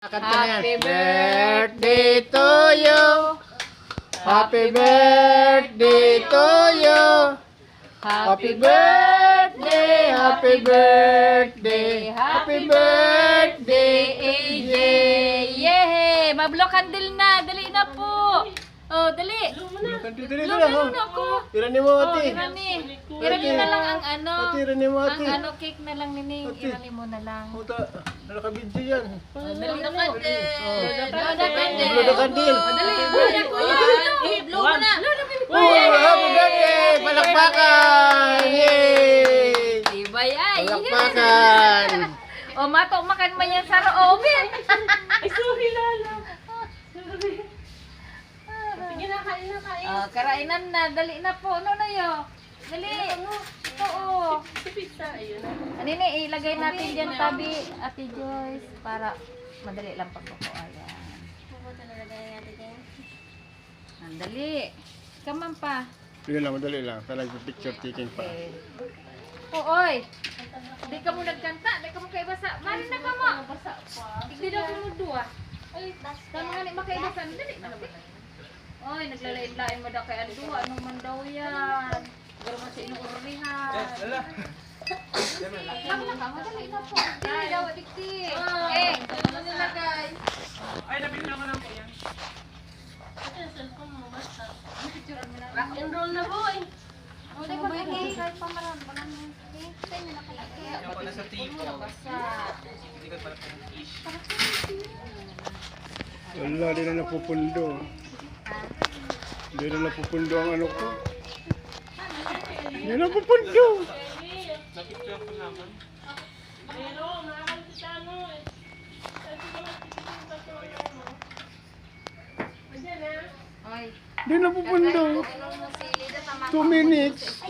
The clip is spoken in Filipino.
Happy birthday to you. Happy birthday to you. Happy birthday, happy birthday, happy birthday, AJ. Yehey! Mablo candle na. Dali na po. Oh, dali. Dili Lalo na ako. Tira ni mo, Oh, ate. irani. Irani na lang ang ano. Ate, tira ni mo, Ang ate. ano cake na lang nini. Ate. Irani mo na lang. Puta, nakabidyo yan. Dali na po. Oh. Candle. Blow the candle. Dali. Dali ko yan. Blow mo na. Oh, happy birthday! Palakpakan! Yay! Ibay ay. Palakpakan! O, matok makan man yan sa oven. Ay, sorry, Lala. Sige na, kain na, kain. Karainan na. Dali na po. Ano na yun? Dali. Ito o. Sa pizza, ayun. Nini, ilagay natin dyan tabi, Ate Joyce, para madali lang pagkuko. Ayan. Dali. Kaman pa. Sige lang, madali lang. Talagang picture taking pa. Okay. Oy. Di ka mo nagkanta, di ka mo kay basa. Mari na ka mo. Basa pa. Hindi daw mo dua. Ay, tama nga ni makaibasa. Dali. Oy, naglalain-lain mo daw kay Ando. Ano man daw yan? Pero man sa inuurihan. Lang lang ka, madali na po. Dili daw, adikti. Eh, ano nila guys? Ay, nabigyan ko lang po yan. Ito yung cellphone mo, basta. Rock and roll na, boy. O, di ba kay kahit pamaran, parang Ako na sa tipo. basa. Hindi ko pa ish. Wala, di na napupundo. Di na napupundo ang ano ko. Di na napupundo. Napicture ko naman. Pero, nakakita ano eh. Kasi naman, titigil sa mo. Ayan na. Oy. Di na napupundo. 2 minutes.